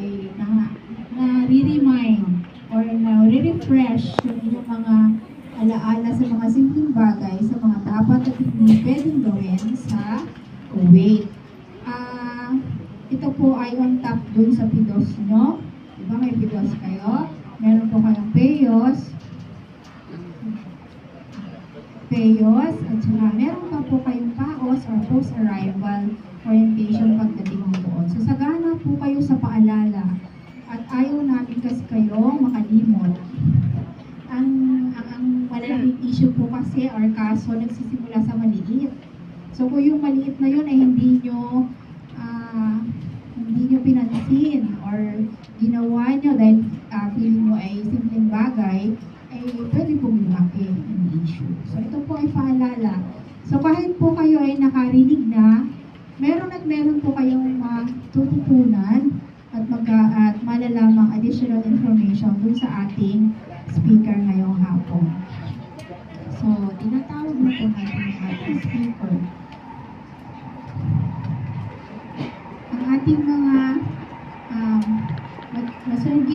ay na-re-remind or na-refresh yung inyong mga alaala sa mga simpleng bagay, sa mga dapat at hindi pwedeng gawin sa Kuwait. Ito po ay on top dun sa PIDOS nyo. Diba may PIDOS kayo? Meron po kayong PAYOS, at saka meron pa po kayong PAOS or post-arrival orientation pagdating mo doon. So sagana po kayo sa paalala at ayaw namin kasi kayong makalimot. Ang malaking issue po kasi or kaso nagsisimula sa maliit. So kung yung maliit na yun ay hindi nyo pinansin or ginawa nyo dahil feeling mo ay simpleng bagay, ay pwede pong lumaki ang issue. So ito po ay paalala. So kahit po kayo ay nakarinig na, meron po kayong matututunan at malalamang additional information dun sa ating speaker ngayong hapon. So, tinatawag na po natin ang ating speaker. Ang ating mga